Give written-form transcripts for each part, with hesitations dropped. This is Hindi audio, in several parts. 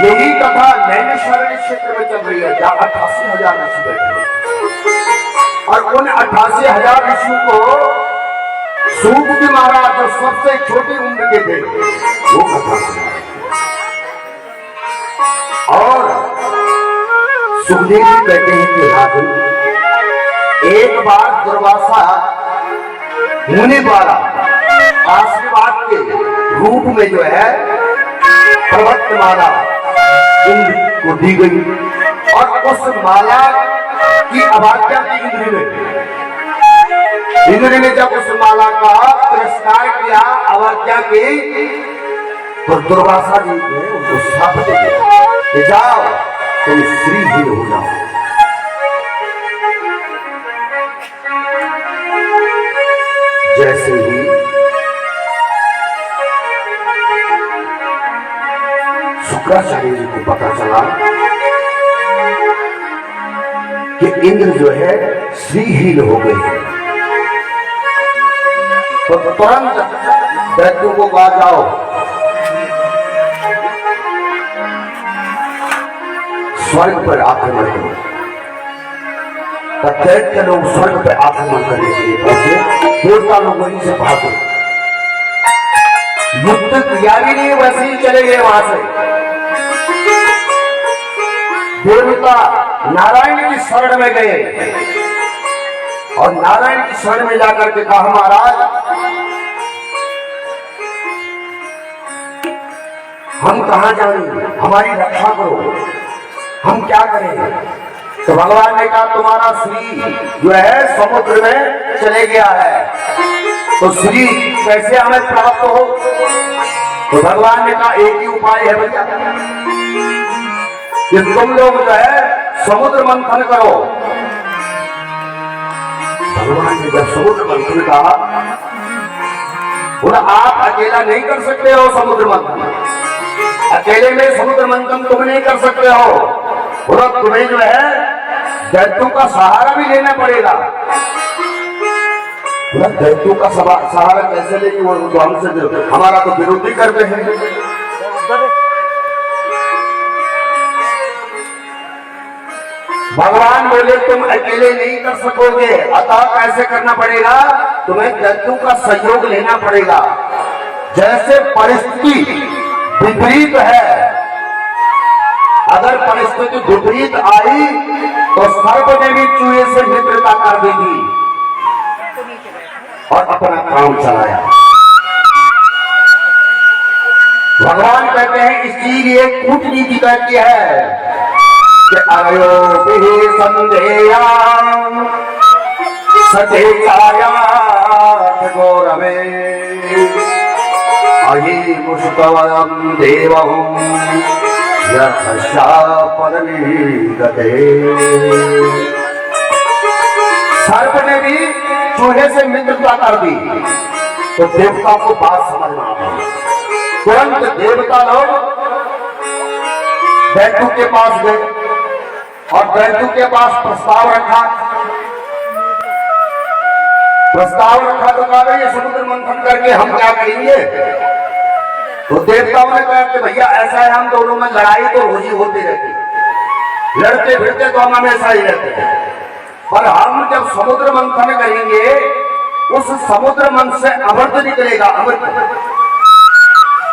यही कथा नैमिषारण्य क्षेत्र में चल रही है, जहाँ 88,000 ऋषि बैठे हैं। और उन 88,000 ऋषियों को सूत जी महाराज जो सबसे छोटी उम्र के थे वो कथा सुना। और सुखदेव जी कहते हैं कि राजन, एक बार दुर्वासा मुनि द्वारा आशीर्वाद के रूप में जो है प्रवक्त माला इंद्र को दी गई, और उस माला की अवज्ञा की इंद्र ने जब उस माला का तिरस्कार किया, अवज्ञा की, तो दुर्वासा जी ने उनको श्राप दे दिया कि जाओ तुम श्रीहीन हो जाओ। जैसे ही शुक्राचार्य जी को पता चला कि इंद्र जो है श्रीहीन हो गए, तो तुरंत दैत्यों को कहा जाओ स्वर्ग पर आक्रमण करो। दैत्य लोग स्वर्ग पर आक्रमण करने के लिए पहुंचे, देवता लोग वहीं से भागे, युद्ध तैयारी नहीं, वैसे ही चले गए वहां से। देवता नारायण की शरण में गए और नारायण की शरण में जाकर के कहा, महाराज हम कहां जाएंगे, हमारी रक्षा करो, हम क्या करें। तो भगवान ने कहा, तुम्हारा श्री जो है समुद्र में चले गया है, तो श्री कैसे हमें प्राप्त हो। तो भगवान ने कहा, एक ही उपाय है भैया, कि तुम लोग जो है समुद्र मंथन करो। भगवान ने जब समुद्र मंथन कहा, बोला आप अकेला नहीं कर सकते हो समुद्र मंथन, अकेले में समुद्र मंथन तुम नहीं कर सकते हो, बोला तुम्हें जो है दैत्यों का सहारा भी लेना पड़ेगा। बोला दैत्यों का सहारा कैसे लेंगे, वो तो हमसे हमारा तो विरोधी करते हैं। भगवान बोले तुम अकेले नहीं कर सकोगे, अतः कैसे करना पड़ेगा, तुम्हें दैत्यों का सहयोग लेना पड़ेगा। जैसे परिस्थिति विपरीत है, अगर परिस्थिति विपरीत आई तो सर्प ने भी चूहे से मित्रता कर दी थी और अपना काम चलाया। भगवान कहते हैं इसलिए कूटनीति कहती है कि अयो बिहि संदेया सते छायात गौरवे अहि मुष्कवं देवहं सर्प ने भी चूहे से मित्रता कर दी, तो देवता को बात समझ में आ गई। तुरंत देवता लोग दैत्यों के पास गए और दैत्यों के पास प्रस्ताव रखा तो कहा ये समुद्र मंथन करके हम क्या करेंगे। तो देवताओं ने कहा कि भैया ऐसा है, हम दोनों में लड़ाई तो रोज ही होती रहती, लड़ते फिरते तो हम हमेशा ही रहते हैं, पर हम जब समुद्र मंथन करेंगे उस समुद्र मंथन से अमृत निकलेगा, अमृत,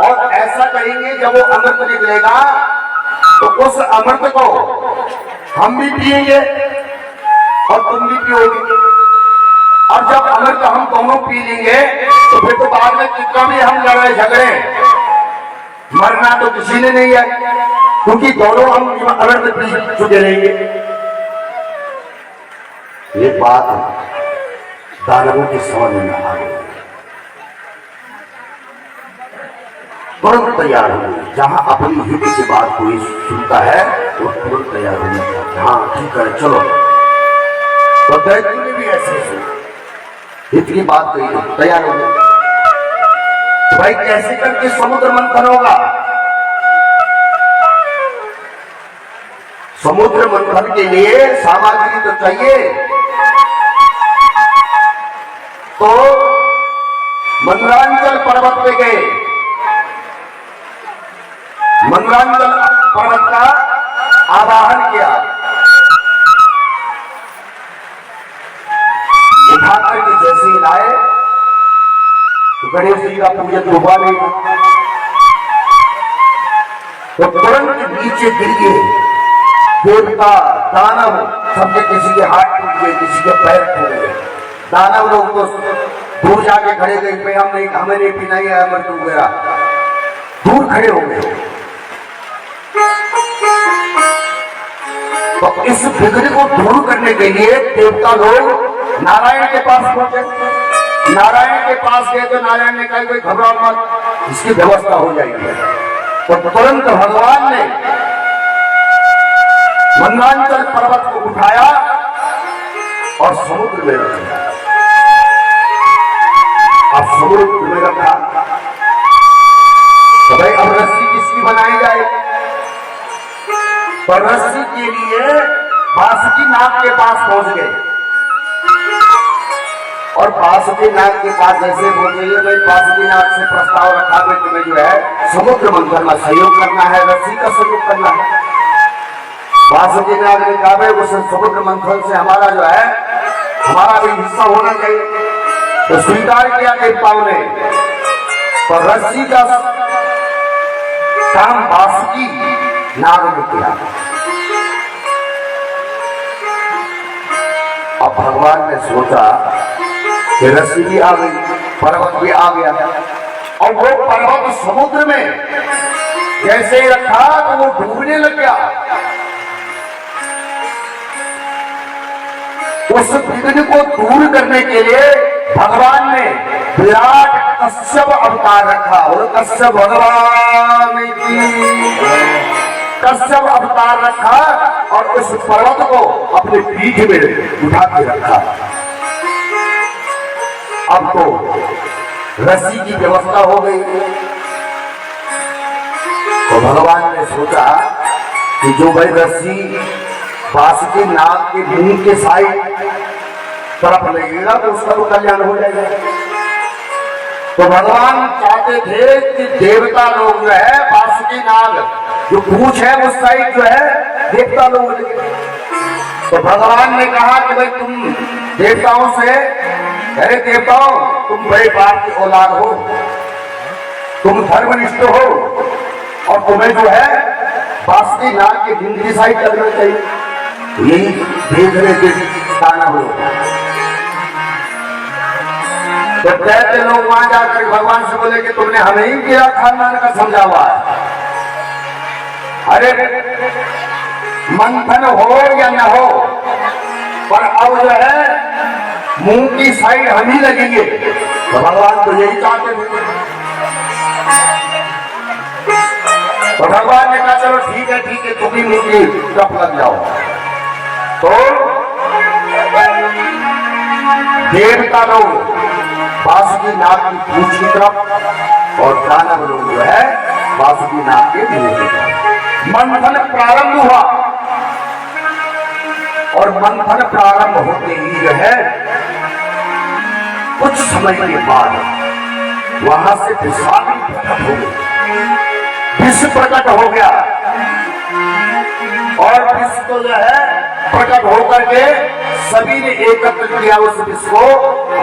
और ऐसा करेंगे जब वो अमृत निकलेगा तो उस अमृत को हम भी पिएंगे और तुम भी पियोगे, और जब अमृत हम दोनों पी लेंगे तो फिर तो बाद में कितना भी हम लड़ाई झगड़े, मरना तो किसी ने नहीं है, क्योंकि दोनों हम अमृत पी चुके रहेंगे। ये बात दानवों की समझ में आ गई, तुरंत तैयार हो गए। जहां अपनी हित की बात कोई सुनता है वो तुरंत तैयार हो जाता है, हाँ ठीक है चलो। तो दैत्य ने भी ऐसे सुना, हित की बात कही, तैयार हो गए। तो भाई कैसे करके समुद्र मंथन होगा। समुद्र मंथन के लिए सामग्री तो चाहिए, तो मंदरांचल पर्वत पे गए मंगलांचल पर्वत का आवाहन किया, उठाकर के जैसे ही लाए तो गणेश जी का पूजन हुआ नहीं, तो तुरंत नीचे गिर गए। देवता दानव सबके, किसी के हाथ टूट गए, किसी के पैर टूट गए। दानव लोग तो दूर जाके खड़े गए, पे हमें नहीं पीना है, अमृत वगैरह, दूर खड़े हो गए। तो इस विघ्न को दूर करने के लिए देवता लोग नारायण के पास पहुंचे। नारायण के पास गए तो नारायण ने कहा कोई घबराओ मत, इसकी व्यवस्था हो जाएगी। तो तुरंत भगवान ने मंगलांचल पर्वत को उठाया और समुद्र में रख दिया। अब समुद्र में रखा तो भाई अब रस्सी किसकी बनाई जाए? तो रस्सी के लिए बासुकीनाथ के पास पहुंच गए और बासुकीनाथ के पास जैसे पहुंचे, भाई बासुकीनाथ से प्रस्ताव रखा कि तुम्हें जो है समुद्र मंथन में सहयोग करना है, रस्सी का सहयोग करना है। बासुकीनाथ ने कहा भाई उस समुद्र मंथन से हमारा जो है, हमारा भी हिस्सा होना चाहिए। तो स्वीकार किया देवताओं ने, तो रस्सी का काम बासुकी नाग ने किया। अब भगवान ने सोचा कि रस्सी भी आ गई, पर्वत भी आ गया, और वो पर्वत समुद्र में जैसे ही रखा तो वो डूबने लग गया। उस विघ्न को दूर करने के लिए भगवान ने विराट कश्यप अवतार रखा, और कश्यप भगवान की कश्यप अवतार रखा और उस पर्वत को अपने पीठ में उठा के रखा। अब तो रस्सी की व्यवस्था हो गई। तो भगवान ने सोचा कि जो भाई रस्सी बासुकीनाथ के मुंह के साइड तरफ लगेगा तो उसका तो कल्याण हो जाएगा। तो भगवान चाहते थे कि देवता लोग जो है बासुकीनाथ जो पूछ है उस साइड जो है देवता लोग लगे। तो भगवान ने कहा कि भाई तुम देवताओं से, अरे देवताओं तुम बड़े बाप की औलाद हो, तुम धर्मनिष्ठ हो, और तुम्हें जो है बासुकीनाथ के मुंह की साइड लगना चाहिए। यही देखने के ताना हो। तो कहते लोग वहां जाकर भगवान से बोले कि तुमने हमें ही किया खानदान का समझा हुआ है। अरे मंथन हो या न हो, पर अब जो है मुंह की साइड हम ही लगेंगे। तो भगवान तो यही चाहते थे। तो भगवान ने कहा चलो ठीक है तुम ही मुंह की तरफ लग जाओ। तो देवता लोग बासुकीनाथ की पूंछ की तरफ और दानव लोग जो है बासुकीनाथ के मुंह की तरफ। मंथन प्रारंभ हुआ और मंथन प्रारंभ होते ही जो है कुछ समय के बाद वहां से विषाद प्रकट हो गई, विष प्रकट हो गया। और विष को जो है प्रकट होकर के सभी ने एकत्र किया उस विष को,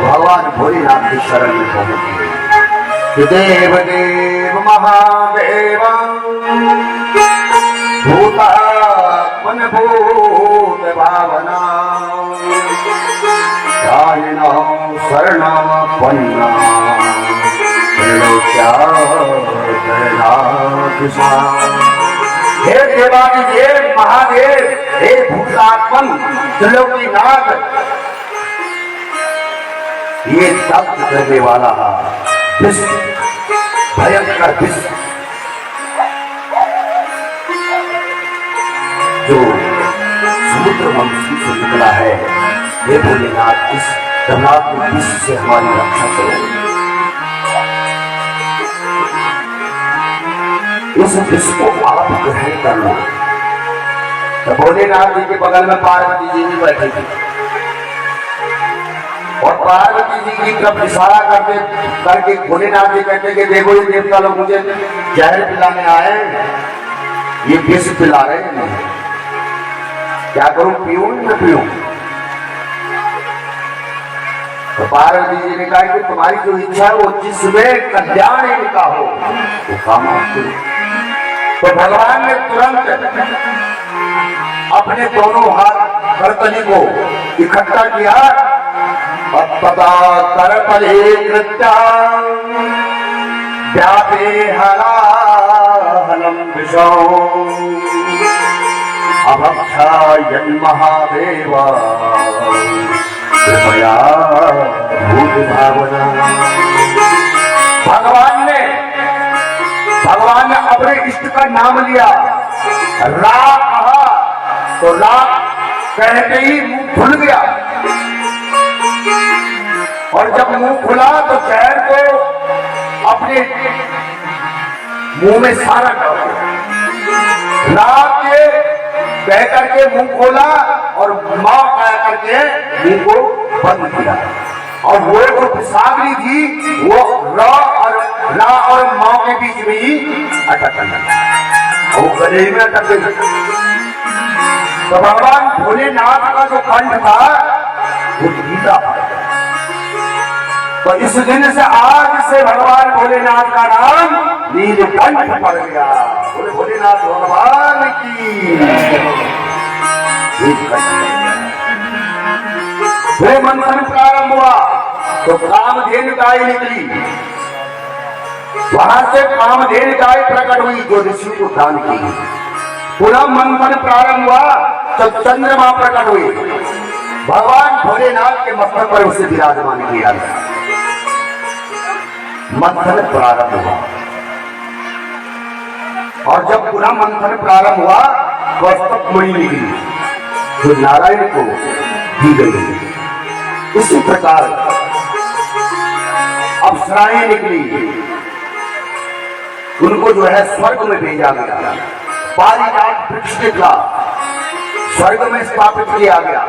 भगवान भोलेनाथ की शरण में पहुंच गए। देव देव महादेव भूतात्मन भूत भावना शरणापन्ना हे देवादि देव महादेव, हे भूतात्मन त्रिलोकीनाथ, ये दग्ध करने वाला विष, भयंकर विष जो समुद्र मंथन से निकला है, हे भोलेनाथ इस दमाग विष से हमारी रक्षा करो। इस विष को आप ग्रहण कर लो। तो भोलेनाथ जी के बगल में पार्वती जी भी बैठी थी। और पार्वती जी की तरफ इशारा करके भोलेनाथ जी कहते कि देखो ये देवता लोग मुझे जहर पिलाने आए, ये विष पिला रहे हैं, क्या करूं, पीऊं न पीऊं? तो पार्वती जी ने कहा कि तुम्हारी जो इच्छा है वो जिसमें कल्याण इनका हो वो काम आप करो। तो भगवान ने तुरंत अपने दोनों हाथ करतली को इकट्ठा किया, तदा करतले कृत्या व्यापे हलाहलं विषौ अभक्षायन् महादेवा कृपया भूत भावना। भगवान ने अपने इष्ट का नाम लिया, रा कहा तो रा कहते ही मुंह खुल गया, और जब मुंह खुला तो जहर को अपने मुंह में सारा डाल दिया। रा के कह करके मुंह खोला और मां कह करके मुंह को बंद किया, और वो जो सागरी थी वो रा और मां के बीच में ही अटक गई, वो गले में अटक गई। तो भगवान भोलेनाथ का जो कंठ था वो ढीला, तो इस दिन से आज से भगवान भोलेनाथ का नाम नीलकंठ पड़ गया। बोले भोलेनाथ भगवान की। फिर मंथन प्रारंभ हुआ तो कामधेनु गाय निकली, वहां से कामधेनु गाय प्रकट हुई जो ऋषि को दान की। पुनः मंथन प्रारंभ हुआ तो चंद्रमा प्रकट हुई, भगवान भोलेनाथ के मस्तक पर उसे विराजमान किया गया। मंथन प्रारंभ हुआ, और जब पुनः मंथन प्रारंभ हुआ कौस्तुभ मणि निकली जो नारायण को दी गई। इसी प्रकार अप्सराएं निकली, उनको जो है स्वर्ग में भेजा गया। पारिजात वृक्ष निकला, स्वर्ग में स्थापित किया गया।